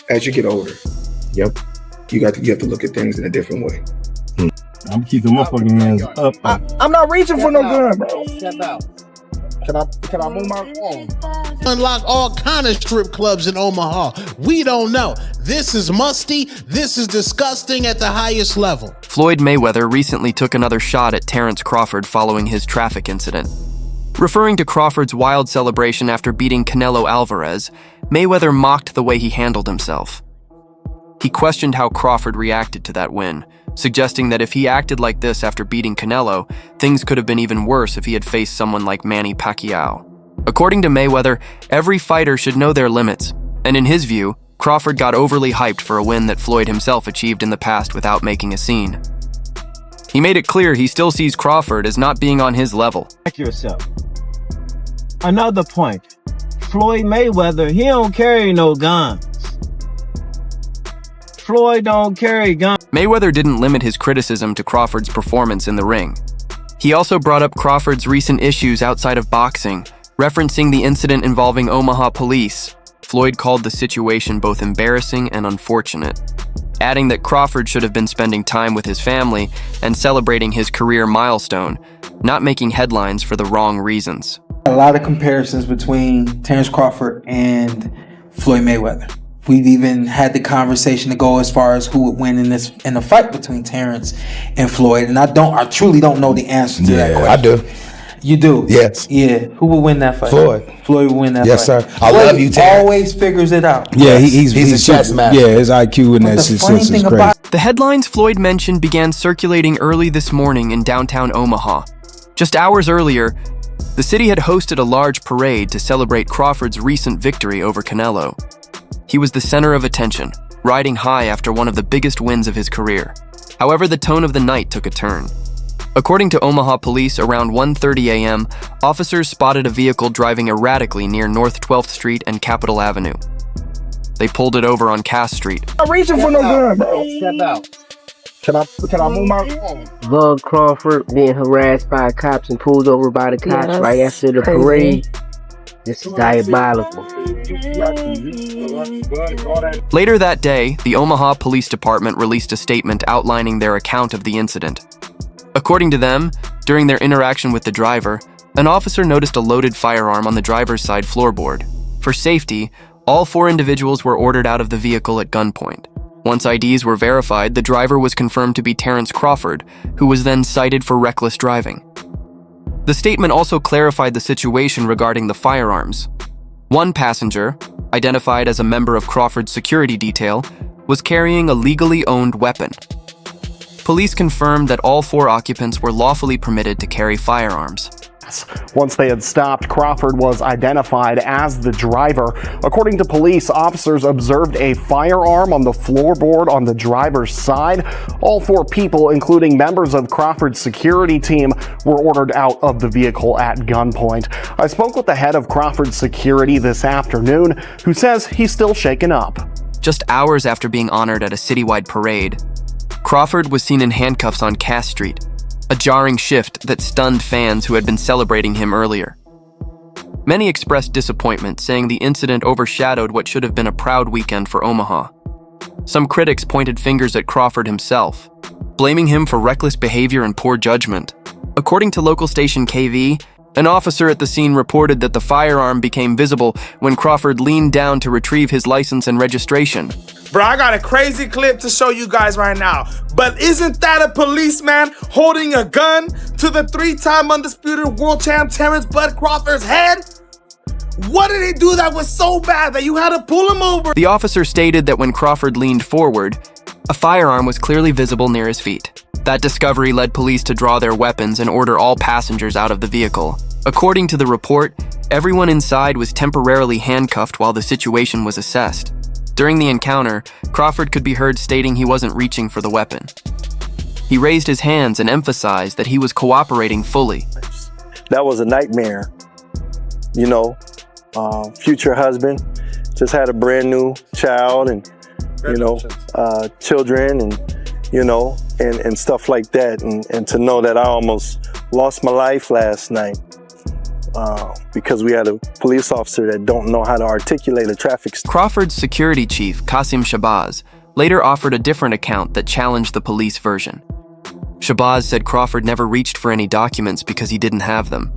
as you get older, Yep. you have to look at things in a different way. I'm keeping motherfucking hands up. I'm not reaching for no gun, bro. Step out. Can I move my phone? Unlock all kind of strip clubs in Omaha. We don't know. This is musty. This is disgusting at the highest level. Floyd Mayweather recently took another shot at Terence Crawford following his traffic incident. Referring to Crawford's wild celebration after beating Canelo Alvarez, Mayweather mocked the way he handled himself. He questioned how Crawford reacted to that win, suggesting that if he acted like this after beating Canelo, things could have been even worse if he had faced someone like Manny Pacquiao. According to Mayweather, every fighter should know their limits, and in his view, Crawford got overly hyped for a win that Floyd himself achieved in the past without making a scene. He made it clear he still sees Crawford as not being on his level. Check yourself. Another point. Floyd Mayweather, he don't carry no guns. Floyd don't carry guns. Mayweather didn't limit his criticism to Crawford's performance in the ring. He also brought up Crawford's recent issues outside of boxing, referencing the incident involving Omaha police. Floyd called the situation both embarrassing and unfortunate, adding that Crawford should have been spending time with his family and celebrating his career milestone, not making headlines for the wrong reasons. A lot of comparisons between Terence Crawford and Floyd Mayweather. We've even had the conversation to go as far as who would win in the fight between Terence and Floyd, and I truly don't know the answer to that question. I do. You do? Yes. Yeah. Who will win that fight? Floyd. Floyd will win that Yes, fight. sir. I love you, Terence. Always figures it out. Yeah, He's a chess master. Yeah, his IQ and But that the shit funny is thing crazy. about The headlines Floyd mentioned began circulating early this morning in downtown Omaha. Just hours earlier, the city had hosted a large parade to celebrate Crawford's recent victory over Canelo. He was the center of attention, riding high after one of the biggest wins of his career. However, the tone of the night took a turn. According to Omaha police, around 1:30 a.m., officers spotted a vehicle driving erratically near North 12th Street and Capitol Avenue. They pulled it over on Cass Street. I'm reaching for no gun, bro. Step out. Can I move my phone? Bug Crawford being harassed by cops and pulled over by the cops Yeah, right after the crazy. parade. This is diabolical. Later that day, the Omaha Police Department released a statement outlining their account of the incident. According to them, during their interaction with the driver, an officer noticed a loaded firearm on the driver's side floorboard. For safety, all 4 individuals were ordered out of the vehicle at gunpoint. Once IDs were verified, the driver was confirmed to be Terence Crawford, who was then cited for reckless driving. The statement also clarified the situation regarding the firearms. One passenger, identified as a member of Crawford's security detail, was carrying a legally owned weapon. Police confirmed that all 4 occupants were lawfully permitted to carry firearms. Once they had stopped, Crawford was identified as the driver. According to police, officers observed a firearm on the floorboard on the driver's side. All 4 people, including members of Crawford's security team, were ordered out of the vehicle at gunpoint. I spoke with the head of Crawford's security this afternoon, who says he's still shaken up. Just hours after being honored at a citywide parade, Crawford was seen in handcuffs on Cass Street, a jarring shift that stunned fans who had been celebrating him earlier. Many expressed disappointment, saying the incident overshadowed what should have been a proud weekend for Omaha. Some critics pointed fingers at Crawford himself, blaming him for reckless behavior and poor judgment. According to local station KV, an officer at the scene reported that the firearm became visible when Crawford leaned down to retrieve his license and registration. Bro, I got a crazy clip to show you guys right now. But isn't that a policeman holding a gun to the 3-time undisputed world champ Terence Bud Crawford's head? What did he do that was so bad that you had to pull him over? The officer stated that when Crawford leaned forward, a firearm was clearly visible near his feet. That discovery led police to draw their weapons and order all passengers out of the vehicle. According to the report, everyone inside was temporarily handcuffed while the situation was assessed. During the encounter, Crawford could be heard stating he wasn't reaching for the weapon. He raised his hands and emphasized that he was cooperating fully. That was a nightmare. You know, future husband, just had a brand new child and, children and stuff like that. And to know that I almost lost my life last night. because we had a police officer that don't know how to articulate a traffic stop. Crawford's security chief, Qasim Shabazz, later offered a different account that challenged the police version. Shabazz said Crawford never reached for any documents because he didn't have them.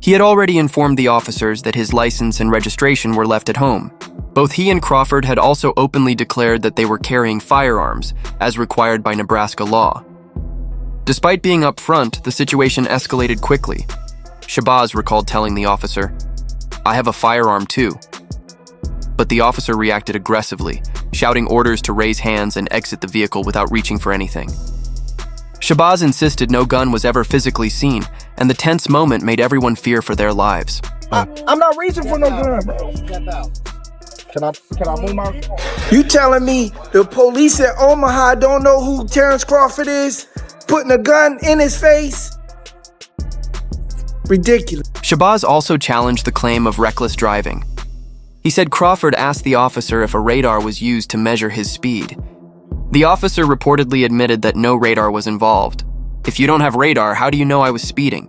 He had already informed the officers that his license and registration were left at home. Both he and Crawford had also openly declared that they were carrying firearms, as required by Nebraska law. Despite being upfront, the situation escalated quickly. Shabazz recalled telling the officer, "I have a firearm too." But the officer reacted aggressively, shouting orders to raise hands and exit the vehicle without reaching for anything. Shabazz insisted no gun was ever physically seen, and the tense moment made everyone fear for their lives. I'm not reaching for no gun, bro. Can I move my... You telling me the police at Omaha don't know who Terence Crawford is? Putting a gun in his face? Ridiculous. Shabazz also challenged the claim of reckless driving. He said Crawford asked the officer if a radar was used to measure his speed. The officer reportedly admitted that no radar was involved. "If you don't have radar, how do you know I was speeding?"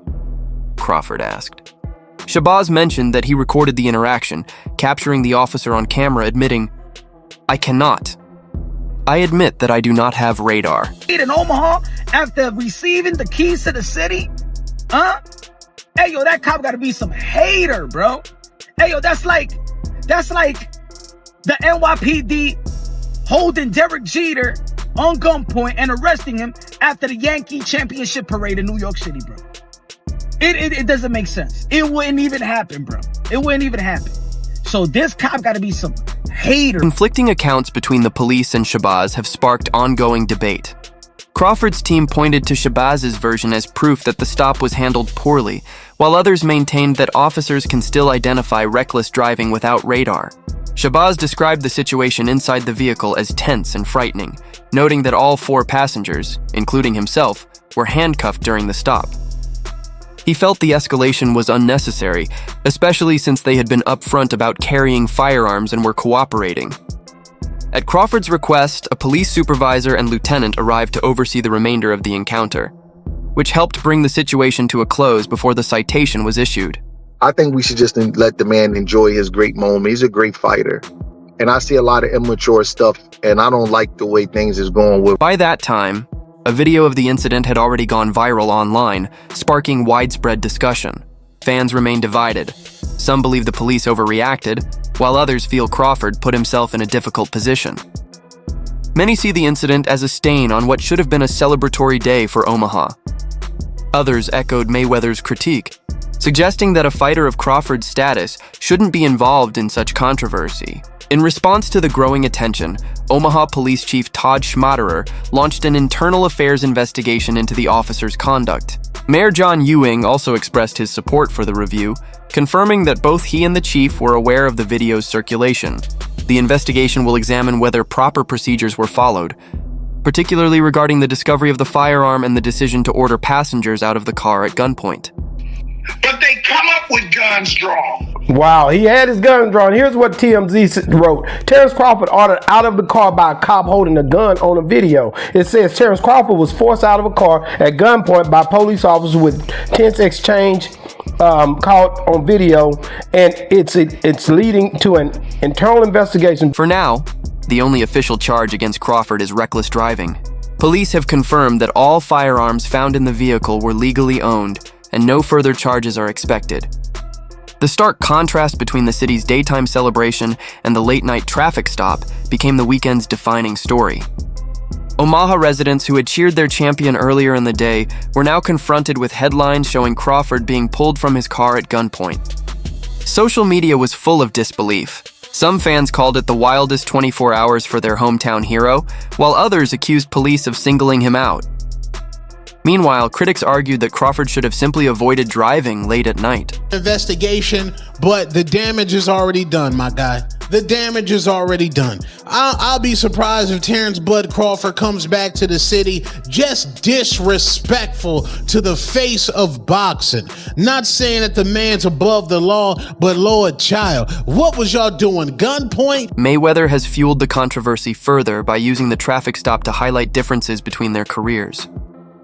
Crawford asked. Shabazz mentioned that he recorded the interaction, capturing the officer on camera admitting, "I cannot. I admit that I do not have radar." In Omaha, after receiving the keys to the city? Huh? Hey, yo, that cop gotta be some hater, bro. Hey, yo, that's like the NYPD holding Derek Jeter on gunpoint and arresting him after the Yankee championship parade in New York City, bro. It doesn't make sense. It wouldn't even happen, bro. It wouldn't even happen. So this cop gotta be some hater. Conflicting accounts between the police and Shabazz have sparked ongoing debate. Crawford's team pointed to Shabazz's version as proof that the stop was handled poorly, while others maintained that officers can still identify reckless driving without radar. Shabazz described the situation inside the vehicle as tense and frightening, noting that all 4 passengers, including himself, were handcuffed during the stop. He felt the escalation was unnecessary, especially since they had been upfront about carrying firearms and were cooperating. At Crawford's request, a police supervisor and lieutenant arrived to oversee the remainder of the encounter, which helped bring the situation to a close before the citation was issued. I think we should just let the man enjoy his great moment. He's a great fighter. And I see a lot of immature stuff, and I don't like the way things is going with. By that time, a video of the incident had already gone viral online, sparking widespread discussion. Fans remain divided. Some believe the police overreacted, while others feel Crawford put himself in a difficult position. Many see the incident as a stain on what should have been a celebratory day for Omaha. Others echoed Mayweather's critique, suggesting that a fighter of Crawford's status shouldn't be involved in such controversy. In response to the growing attention, Omaha Police Chief Todd Schmaderer launched an internal affairs investigation into the officer's conduct. Mayor John Ewing also expressed his support for the review, confirming that both he and the chief were aware of the video's circulation. The investigation will examine whether proper procedures were followed, particularly regarding the discovery of the firearm and the decision to order passengers out of the car at gunpoint. But they come up with guns drawn. Wow, he had his gun drawn. Here's what TMZ wrote. Terence Crawford ordered out of the car by a cop holding a gun on a video. It says Terence Crawford was forced out of a car at gunpoint by police officers with tense exchange caught on video, and it's leading to an internal investigation. For now, the only official charge against Crawford is reckless driving. Police have confirmed that all firearms found in the vehicle were legally owned, and no further charges are expected. The stark contrast between the city's daytime celebration and the late-night traffic stop became the weekend's defining story. Omaha residents who had cheered their champion earlier in the day were now confronted with headlines showing Crawford being pulled from his car at gunpoint. Social media was full of disbelief. Some fans called it the wildest 24 hours for their hometown hero, while others accused police of singling him out. Meanwhile, critics argued that Crawford should have simply avoided driving late at night. Investigation, but the damage is already done, my guy. The damage is already done. I'll be surprised if Terence Bud Crawford comes back to the city just disrespectful to the face of boxing. Not saying that the man's above the law, but Lord child, what was y'all doing? Gunpoint? Mayweather has fueled the controversy further by using the traffic stop to highlight differences between their careers.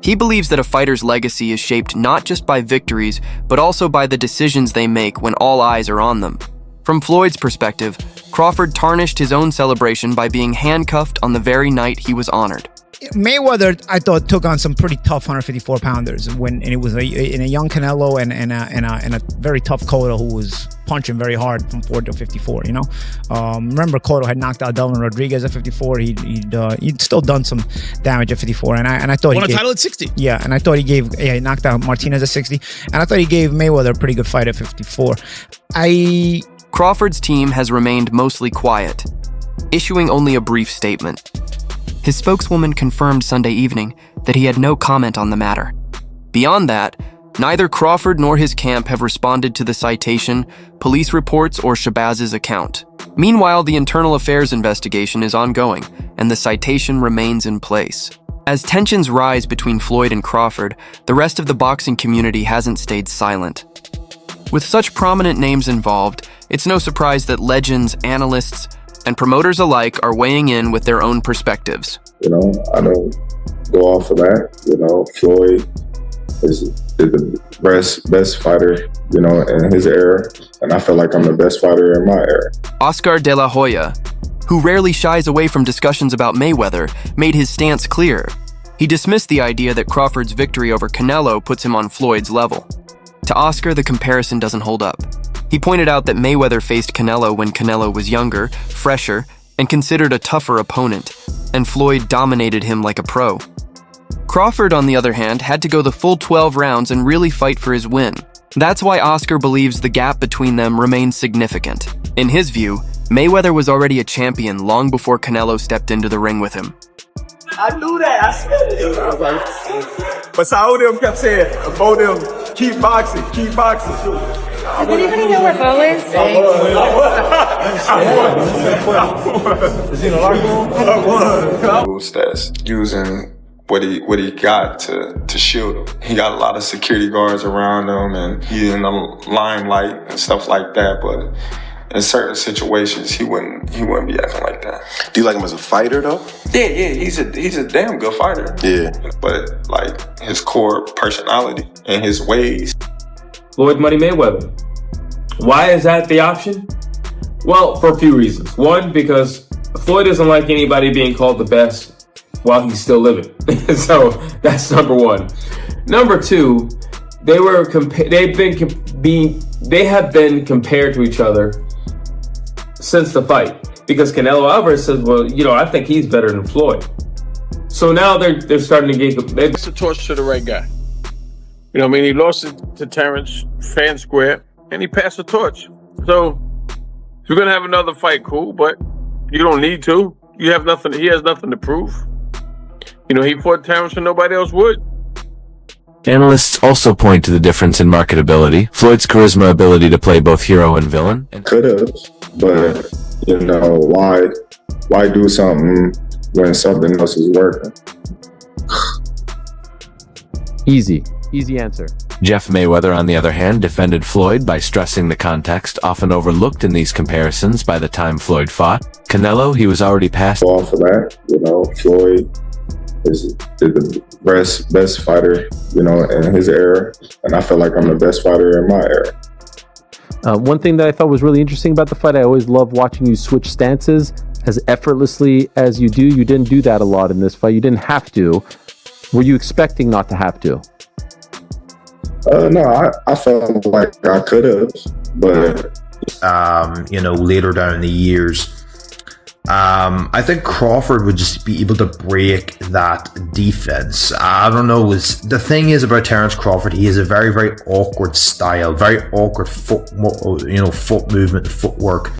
He believes that a fighter's legacy is shaped not just by victories, but also by the decisions they make when all eyes are on them. From Floyd's perspective, Crawford tarnished his own celebration by being handcuffed on the very night he was honored. Mayweather, I thought, took on some pretty tough 154-pounders and it was in a young Canelo and a very tough Cotto who was punching very hard from 40 to 54. You know, remember Cotto had knocked out Delvin Rodriguez at 54. He'd still done some damage at 54, and I thought won a title at 60. Yeah, and I thought he knocked out Martinez at 60, and I thought he gave Mayweather a pretty good fight at 54. Crawford's team has remained mostly quiet, issuing only a brief statement. His spokeswoman confirmed Sunday evening that he had no comment on the matter. Beyond that, neither Crawford nor his camp have responded to the citation, police reports, or Shabazz's account. Meanwhile, the internal affairs investigation is ongoing, and the citation remains in place. As tensions rise between Floyd and Crawford, the rest of the boxing community hasn't stayed silent. With such prominent names involved, it's no surprise that legends, analysts, and promoters alike are weighing in with their own perspectives. You know, I don't go off of that. You know, Floyd is the best fighter, you know, in his era, and I feel like I'm the best fighter in my era. Oscar De La Hoya, who rarely shies away from discussions about Mayweather, made his stance clear. He dismissed the idea that Crawford's victory over Canelo puts him on Floyd's level. To Oscar, the comparison doesn't hold up. He pointed out that Mayweather faced Canelo when Canelo was younger, fresher, and considered a tougher opponent, and Floyd dominated him like a pro. Crawford, on the other hand, had to go the full 12 rounds and really fight for his win. That's why Oscar believes the gap between them remains significant. In his view, Mayweather was already a champion long before Canelo stepped into the ring with him. I knew that. I said it. I was like, but Saul them kept saying, both them, keep boxing, keep boxing. Does anybody know where Bo is? That's using what he got to shield him. He got a lot of security guards around him, and he in the limelight and stuff like that. But in certain situations, he wouldn't be acting like that. Do you like him as a fighter though? Yeah, he's a damn good fighter. Yeah, but like his core personality and his ways. Floyd Money Mayweather. Why is that the option? Well, for a few reasons. One, because Floyd doesn't like anybody being called the best while he's still living. So that's number one. Number two, they have been compared to each other since the fight, because Canelo Alvarez says, well, you know, I think he's better than Floyd. So now they're starting to get the torch to the right guy. You know what I mean? He lost it to Terence fair and square, and he passed the torch. So if you're gonna have another fight, cool, but you don't need to. You have nothing. He has nothing to prove. You know, he fought Terence and nobody else would. Analysts also point to the difference in marketability, Floyd's charisma ability to play both hero and villain. Could have, but you know, why do something when something else is working? Easy answer. Jeff Mayweather, on the other hand, defended Floyd by stressing the context often overlooked in these comparisons by the time Floyd fought. Canelo, he was already past. Off of that, you know, Floyd is the best fighter, you know, in his era, and I feel like I'm the best fighter in my era. One thing that I thought was really interesting about the fight, I always love watching you switch stances as effortlessly as you do. You didn't do that a lot in this fight. You didn't have to. Were you expecting not to have to? No, I felt like I could have, but you know, later down the years, I think Crawford would just be able to break that defense. I don't know. The thing is about Terence Crawford, he has a very, very awkward style, very awkward foot movement, footwork.